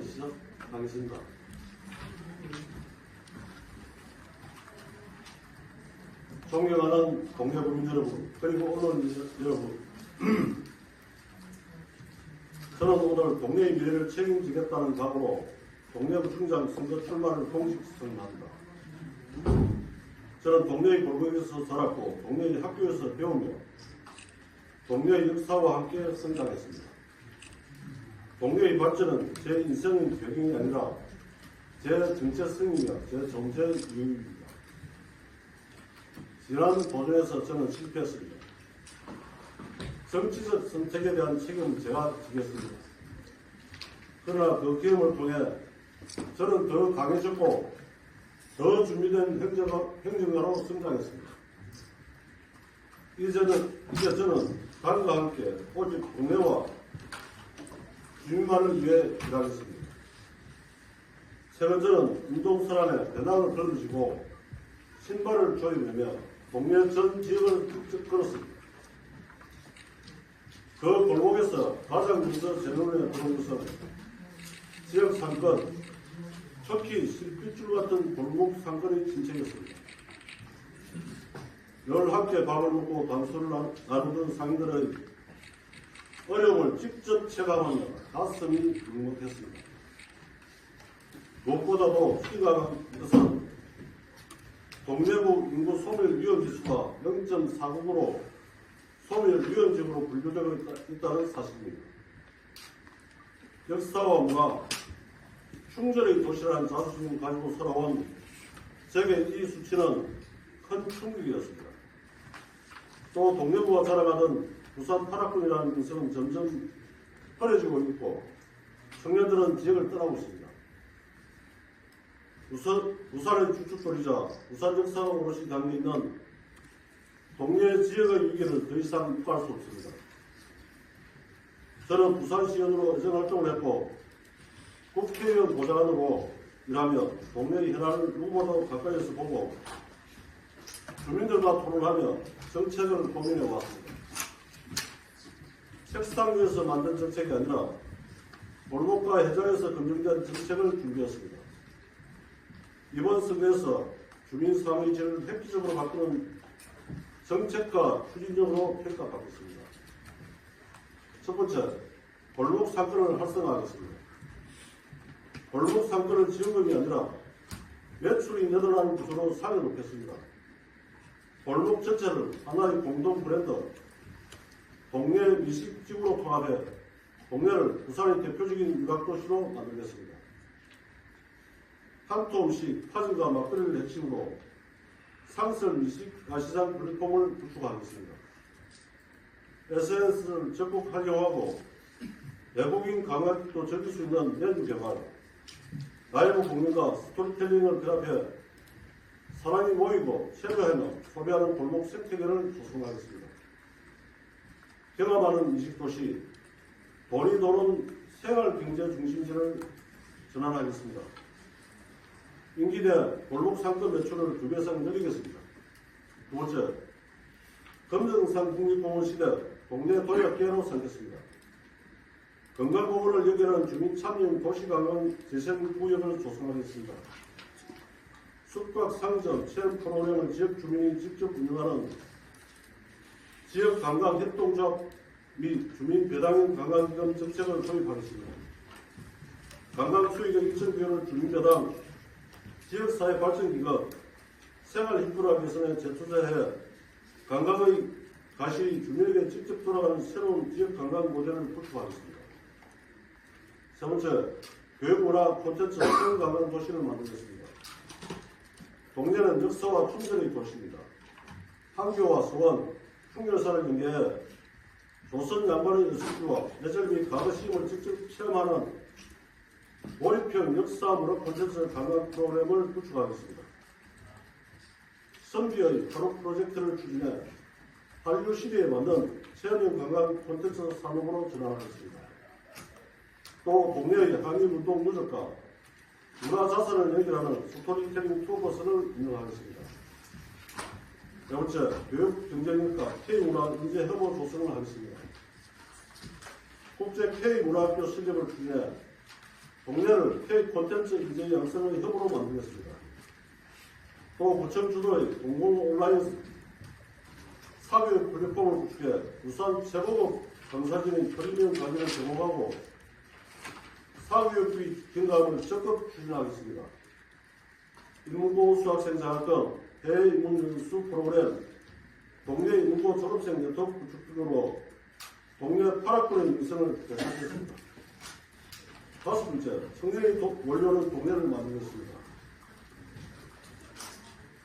시작하겠습니다. 존경하는 동네 국민 여러분, 그리고 언론 여러분, 저는 오늘 동네의 미래를 책임지겠다는 각오로 동네부 중장 선거 출마를 공식 선언합니다. 저는 동네의 골목에서 자랐고 동네의 학교에서 배우며 동네의 역사와 함께 성장했습니다. 동네의 발전은 제 인생의 배경이 아니라 제 정체성이며 제 존재 이유입니다. 지난 도전에서 저는 실패했습니다. 정치적 선택에 대한 책임은 제가 지겠습니다. 그러나 그 경험을 통해 저는 더 강해졌고 더 준비된 행정가로 성장했습니다. 이제 저는 당과 함께 오직 동네와 주민만을 위해 일하겠습니다. 최근 저는 운동선안에 배낭을 걸어주고 신발을 조임하며 동네 전 지역을 직접 걸었습니다. 그 골목에서 가장 먼저 제 눈에 들어온 것은 지역 상권, 특히 실핏줄 같은 골목 상권의 진책이었습니다. 늘 함께 밥을 먹고 담소를 나누던 상인들의 어려움을 직접 체감하며 가슴이 묵묵했습니다. 무엇보다도 시각한 것은 동래구 인구 소멸 위험지수가 0.49으로 소멸 위험지구로 분류되고 있다는 사실입니다. 역사와 문화, 충절의 도시라는 자부심을 가지고 살아온 제게 이 수치는 큰 충격이었습니다. 또 동래구가 자랑하던 부산 8학군이라는 인성은 점점 흐려지고 있고 청년들은 지역을 떠나고 있습니다. 부산의 주축거리자 부산 역사가 오롯이 담겨있는 동네 지역의 위기를 더 이상 묵과할 수 없습니다. 저는 부산시의원으로 의정활동을 했고 국회의원 보좌관으로 일하며 동네의 현안을 누구보다도 가까이에서 보고 주민들과 토론하며 정책을 고민해 왔습니다. 책상 위에서 만든 정책이 아니라 골목과 해장에서 검증된 정책을 준비했습니다. 이번 선거에서 주민사회의 질을 획기적으로 바꾸는 정책과 추진력으로 평가받겠습니다. 첫 번째, 골목 상권을 활성화하겠습니다. 골목 상권은 지원금이 아니라 매출이 늘어나는 구조로 살려놓겠습니다. 골목 전체를 하나의 공동 브랜드, 동네 미식지구로 통합해 동네를 부산의 대표적인 유학도시로 만들겠습니다. 한토 음식, 파전과 막걸리를 핵심으로 상설 미식 야시장 플랫폼을 구축하겠습니다. SNS를 적극 활용하고 외국인 관광객도 즐길 수 있는 메뉴 개발, 라이브 공연과 스토리텔링을 결합해 사람이 모이고 체류하며 소비하는 골목 생태계를 조성하겠습니다. 경험하는 미식도시, 돈이 도는 생활경제 중심지를 전환하겠습니다. 임기 내 골목 상권 매출을 2배 이상 늘리겠습니다. 두 번째, 금정산 국립공원 시대 동네 도약계로 삼겠습니다. 건강공원을 연결하는 주민 참여형 도시관광 재생구역을 조성하겠습니다. 숙박 상점, 체험 프로그램을 지역 주민이 직접 운영하는 지역 관광 협동조합 및 주민 배당형 관광기금 정책을 도입하겠습니다. 관광 수익의 일정 비율을 주민 배당, 지역사회 발전기금, 생활 인프라 개선에 재투자해 관광의 가시 주민에게 직접 돌아가는 새로운 지역 관광 모델을 구축하겠습니다. 세 번째, 교육문화 콘텐츠 생관광 도시를 만들겠습니다. 동네는 역사와 품절의 도시입니다. 판교와 수원, 풍열사를 연계해 조선 양반의 여성들과 예절 및 과거 시임을 직접 체험하는 몰입형 역사 문화 콘텐츠 관광 프로그램을 구축하겠습니다. 선비의 하루 프로젝트를 추진해 한류 시대에 맞는 체험형 관광 콘텐츠 산업으로 전환하겠습니다. 또 동네의 항일운동 누적과 문화자산을 연결하는 스토리텔링 투어버스를 운영하겠습니다. 네 번째, 교육 경쟁력과 K문화 인재 협업 조성을 하겠습니다. 국제 K문화학교 설립을 추진해 동네를 K콘텐츠 인재 양성의 협으로 만들겠습니다. 또 구청 주도의 공공 온라인 사교육 플랫폼을 구축해 부산 최고급 강사진의 프리미엄 강의를 제공하고 사교육비 증가를 적극 추진하겠습니다. 인문고 수학생 자격증, 해외 인문연수 프로그램, 동네 인문고 졸업생 네트워크 구축 등으로 동네 8학군의 민성을 개선하겠습니다. 다섯 번째, 청년이 원료는 동네를 만들겠습니다.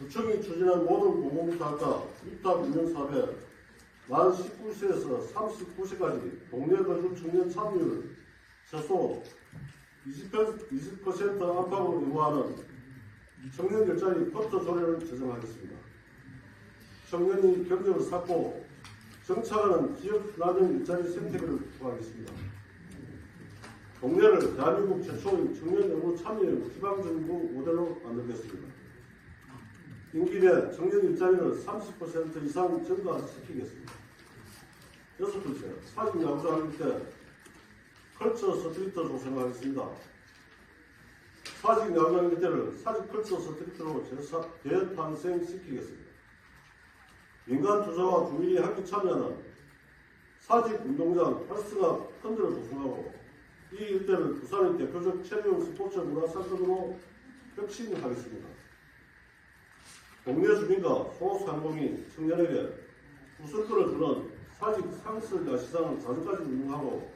구청이 추진한 모든 공공사업과 입탁 운영사업에 만 19세에서 39세까지 동네 거주 청년 참여율 최소 20% 안팎으로 요구하는 청년 일자리 버터 조례를 제정하겠습니다. 청년이 경력을 쌓고 정착하는 지역 라면 일자리 생태계를 구축하겠습니다. 동네를 대한민국 최초의 청년 연구 참여 지방정부 모델로 만들겠습니다. 임기 내 청년 일자리를 30% 이상 증가시키겠습니다. 여섯 번째, 사직 야구장일 때 컬처 스트리트 조성하겠습니다. 사직 야구장일 때를 사직 컬처 스트리트로 재탄생시키겠습니다. 민간 투자와 주민이 함께 참여하는 사직 운동장 헬스가 펀드를 조성하고 이 일대를 부산의 대표적 체리용 스포츠 문화상권으로 혁신하겠습니다. 동네 주민과 소상공인 청년에게 구슬거를 주는 사직 상설 야시장을 자주까지 운영하고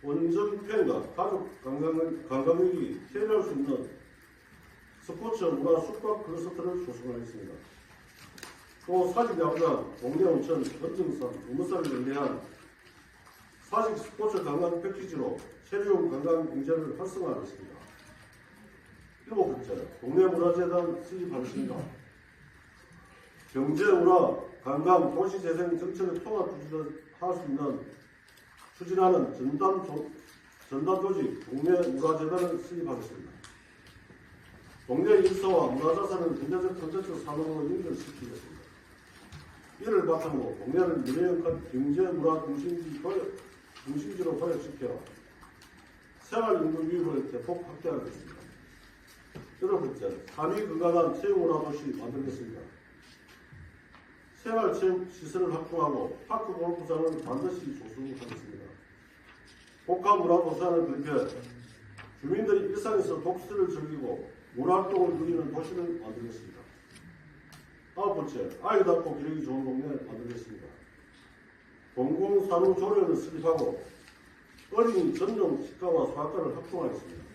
원정편과 가족 관광객이 체험할 수 있는 스포츠 문화 숙박 클러스터를 조성하겠습니다. 또 사직 야구장, 동네 온천, 건정산, 우무산을 연계한 사직 스포츠 관광 패키지로 체리용 관광 경제를 활성화하겠습니다. 일곱 번째, 동네 문화재단 수립하겠습니다. 경제, 문화, 관광, 도시재생 정책의 통합 추진할 수 있는 추진하는 전담 조직 동네 문화재단을 수립하겠습니다. 동네 일서와 문화자산을 경제적 콘텐츠 산업으로 연결시키겠습니다. 이를 바탕으로 동네를 미래형 경제 문화 중심지로 도약시켜 생활인구 유입을 대폭 확대하겠습니다. 여덟 번째, 삶이 건강한 체육문화도시 만들겠습니다. 생활체육시설을 확충하고 파크 골프장을 반드시 조성하겠습니다. 복합문화도시안을 도입해 주민들이 일상에서 독서를 즐기고 문화활동을 누리는 도시를 만들겠습니다. 아홉 번째, 아이답고 기르기 좋은 동네 만들겠습니다. 공공산후조례를 수립하고 어린이 전용 치과와 소아과를 확충하겠습니다.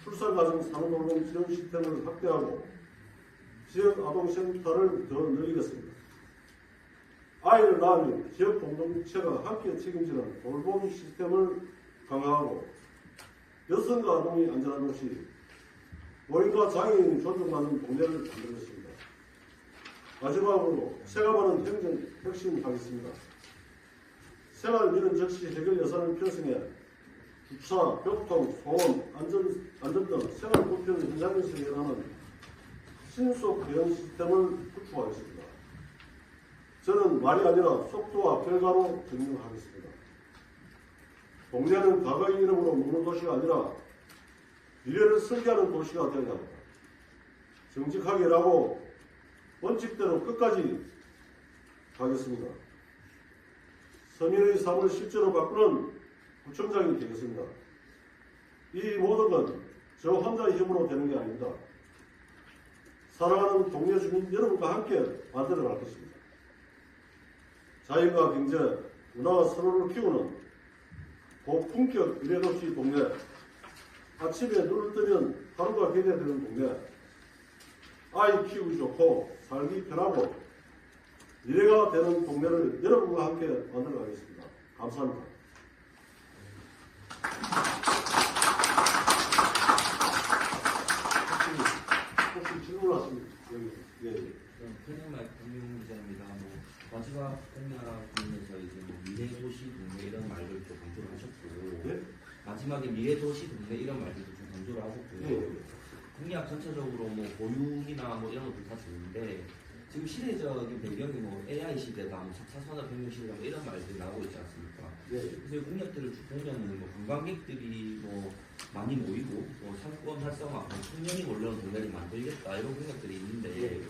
출산가정 산후돌봄 지원 시스템을 확대하고 지역 아동센터를 더 늘리겠습니다. 아이를 낳으면 지역 공동체가 함께 책임지는 돌봄 시스템을 강화하고 여성과 아동이 안전한 도시, 노인과 장애인이 존중받는 동네를 만들겠습니다. 마지막으로 체감하는 행정 혁신하겠습니다. 생활 민원 즉시 해결 예산을 편성해 주차, 교통, 소음, 안전 등 생활 불편 현장에서 일어나는 신속 대응 시스템을 구축하겠습니다. 저는 말이 아니라 속도와 결과로 증명하겠습니다. 동네는 과거의 이름으로 묻는 도시가 아니라 미래를 설계하는 도시가 되어야 합니다. 정직하게 일하고 원칙대로 끝까지 가겠습니다. 서민의 삶을 실제로 바꾸는 구청장이 되겠습니다. 이 모든 건 저 혼자의 힘으로 되는 게 아닙니다. 사랑하는 동네 주민 여러분과 함께 만들어갈 것입니다. 자연과 경제, 문화와 서로를 키우는 고품격 미래도시 동네, 아침에 눈을 뜨면 하루가 기대되는 동네, 아이 키우기 좋고 살기 편하고 미래가 되는 동네를 여러분과 함께 만들어 가겠습니다. 감사합니다. 혹시 질문하십니까? 예. 편의말 금융기자입니다. 마지막 편의하라 보면서 이제 미래 도시 동네 이런 말들 좀 강조를 하셨고, 예? 마지막에 미래 도시 동네 이런 말들도 좀 강조를 하셨고요. 예. 공약 전체적으로 보육이나 이런 것들 다 좋은데 지금 시대적인 배경이 AI 시대다, 4차 산업혁명 시대다 이런 말들이 나오고 있지 않습니까? 예. 그래서 이 공약들을 쭉 보면은 관광객들이 많이 모이고 상권 활성화, 청년이 몰려오는 동네를 만들겠다 이런 공약들이 있는데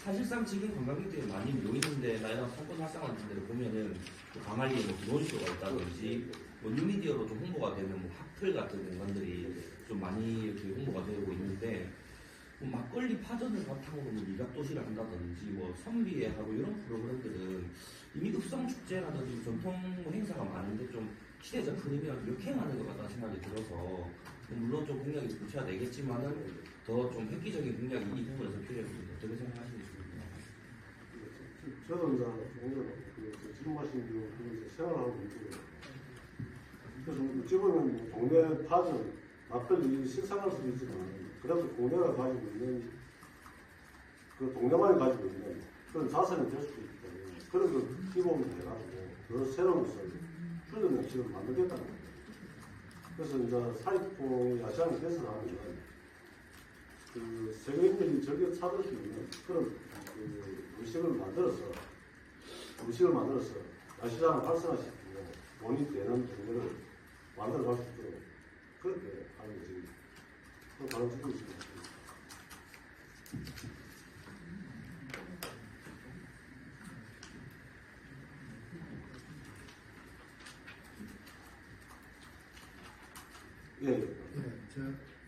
사실상 지금 관광객들이 많이 모이는데 이런 상권 활성화 같은 데를 보면은 광안리에 드론쇼가 있다든지 뉴미디어로 좀 홍보가 되는 핫플 같은 공간들이 좀 많이 이렇게 홍보가 되고 있는데 막걸리 파전을 바탕으로 미각 도시를 한다든지 선비회하고 이런 프로그램들은 이미 읍성 축제라든지 전통 행사가 많은데 좀 시대적 흐름이랑 역행하는 것 같다는 생각이 들어서 물론 좀 공약이 구체화되겠지만은 더 좀 획기적인 공약이 이 부분에서 필요합니다. 어떻게 생각하시겠습니까? 저도 이제 오늘 질문하신 그 생활하고 있고요. 그래서 어찌보면 동네 파전, 막걸리 식상할 수도 있지만 그래도 동네가 가지고 있는 그 동네만이 가지고 있는 그런 자산이 될 수도 있기 때문에 그런 걸 기본으로 해가지고 더 새로운 것을 풀려낸 지금 만들겠다는 거예요. 그래서 이제 사립공이 아시아를 개설하면 그 세계인들이 저기에 찾을 수 있는 그런 음식을 만들어서 야시장을 활성화시키고 돈이 되는 동네를 만들어갈 수 있도록 그렇게 하는 지금 또 다른 짓고 있습니다. 예. 네, 저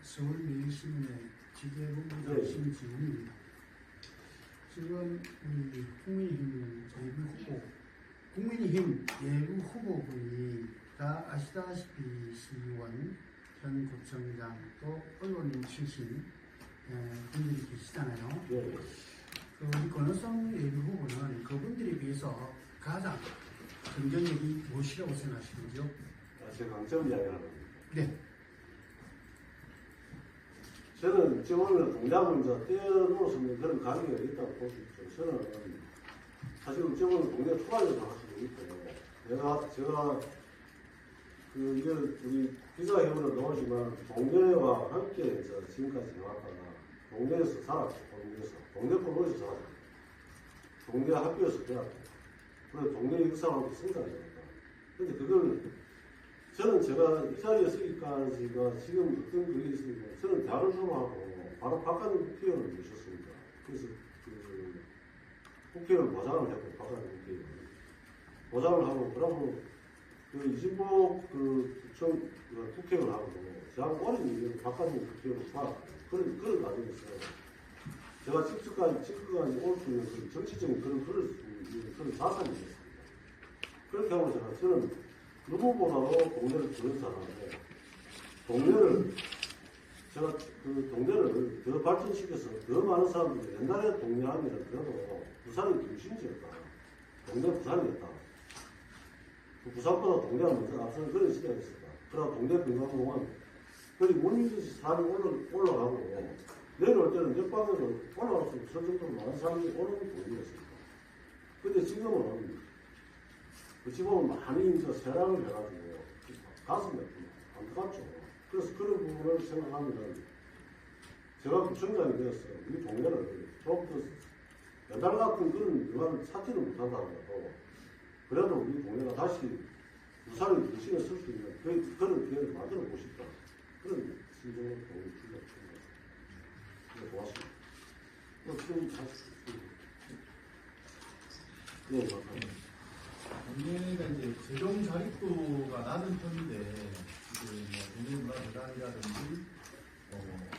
서울매일신문의 기재본부장 네. 심지훈입니다. 지금 우리 국민의힘 예비 후보분이 다 아시다시피 시의원, 현 구청장 또 언론인 출신 분들이 계시잖아요. 예. 그 우리 권호성 예비 후보는 그분들에 비해서 가장 경쟁력이 무엇이라고 생각하시는지요? 제가 강점 이야기를 하는 겁니다. 네. 저는 지금은 동작을 이제 떼어놓을 수 있는 그런 가격이 있다고 볼 수 있죠. 저는 사실은 지금은 동네 초과에서 할 수도 있고, 제가 이게 우리 기자회원은 나오지만 동네와 함께 이제 지금까지 해왔다가 동네에서 살았고, 동네 프로에서 살았고, 동네 학교에서 배웠고, 그리고 동네 역사하고 성장했다. 근데 그걸 저는 제가 이 자리에 서기까지가 지금 어떤 그게 있습니까? 저는 대학을 졸업하고 바로 바깥 국회의원을 모셨습니다. 그래서 국회의원 보장을 했고, 바깥 국회의원. 보장을 하고, 그러고 이진복 국회의원하고도 제가 어린 바깥 국회의원을 그런 과정이 있어요. 제가 직급까지 올 수 있는 그런 정치적인 그런 자산이 있습니다. 그렇게 하고 저는 누구보다도 동네를 주는 사람인데, 제가 그 동네를 더 발전시켜서 더 많은 사람들이 옛날에 동네 하면 그래도 부산이 중심지였다. 동네 부산이었다. 그 부산보다 동네가 먼저 앞서는 그런 시대가 있었다. 그러나 동네 건강공원, 그리고 문민듯이 사람이 올라가고, 내려올 때는 옆방으로 올라갈 수 있을 정도로 많은 사람들이 오는 동네였습니다. 근데 지금은 어찌 보면 많이 이제 세랑을 해가지고 가슴이 안타깝죠. 그래서 그런 부분을 생각하면 제가 구청장이 되었어요. 우리 동네를 조금 더 옛날 같은 그런 영화를 찾지는 못한다고 그래도 우리 동네가 다시 부산의 중심에 설 수 있는 그런 기회를 만들어 보고 싶다. 그런 심정으로 동네 출발했습니다. 네, 고맙습니다. 지금 네, 감사합니다. 동네가 이제 재정 자립도가 낮은 편인데, 동네 문화재단이라든지,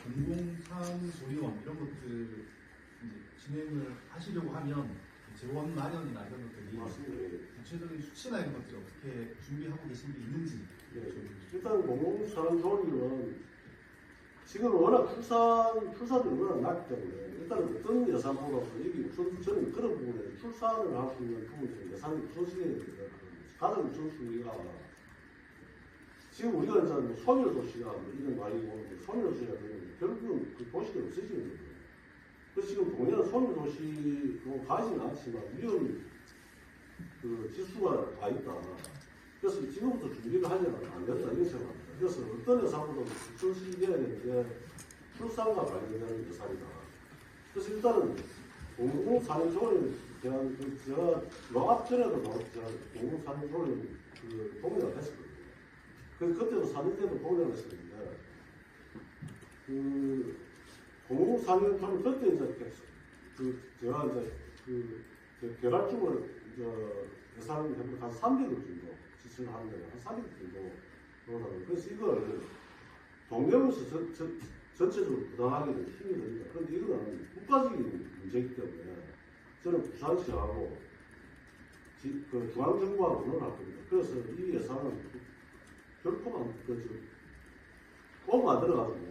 공공사무소위원 이런 것들 이제 진행을 하시려고 하면 재원 마련이나 이런 것들이 맞습니다. 구체적인 수치나 이런 것들을 어떻게 준비하고 계신 게 있는지. 네, 일단 공공사무소위원은 지금 워낙 출산율이 워낙 낮기 때문에 일단은 어떤 예산보다도 이게 우선 저는 그런 부분에 출산을 할 수 있는 부분에 예산이 우선시해야 됩니다. 가장 우선순위가 지금 우리가 이제 뭐 소멸도시가 뭐 이런 거 아니고 소멸도시가 되면 결국은 그 도시가 없어지는 거예요. 그래서 지금 동해는 소멸도시로 가지는 않지만 위험 그 지수가 다 있다. 그래서 지금부터 준비를 하려면 안 된다 이런 생각합니다. 그래서 어떤 예산보다 우선시해야 되는 게 출산과 관련된 예산이다. 그래서 일단은 공공산인조례에 대한 제가 노압 전에도 제가 공공산인조례 그 동의를 했었거든요. 그때도 사전제도 동의를 했었는데 그 공공산인조례 그때 이제 제가 이제 개발적으로 예산을 해보면 한 300억 정도 지출을 하는데 한 300억 정도 들어가고 그래서 이걸 동네에서 전체적으로 부담하게 되면 힘이 듭니다. 그런데 이거는 국가적인 문제이기 때문에 저는 부산시하고 그 중앙정부하고 의논할 겁니다. 그래서 이 예산은 결코 꼭 안 들어가지고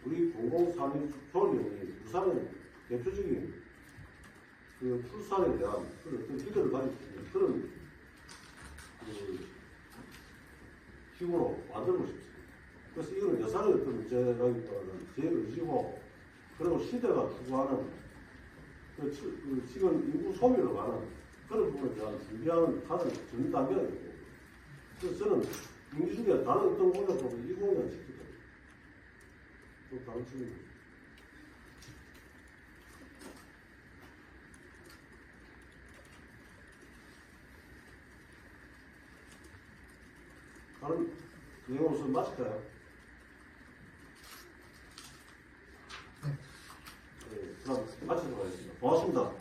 우리 공공산인 조례이 부산의 대표적인 그 출산에 대한 그런 어떤 기대를 가지고 있는 그런 그 기구로 만들고 싶습니다. 그래서 이거는 예산의 어떤 문제라기보다는 제 의지고 그리고 시대가 추구하는 지금 인구 소멸을 하는 그런 부분에 대한 준비하는 가장 전 단계가 되고 그래서 저는 임기 중에 다른 어떤 공약보다 이 공약을 지키다. 또 다른 질문. 다른 내용 없으면 마칠까요? 네, 그럼 마치도록 하겠습니다. 고맙습니다.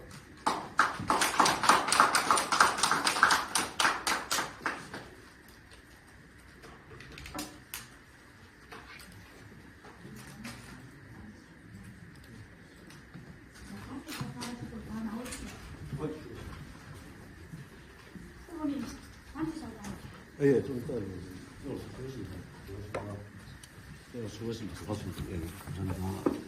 후보님 앉으셔도 예, 좀 이따 수고하셨습니다. 수고하셨습니다. 고맙습니다. 예, 감사합니다.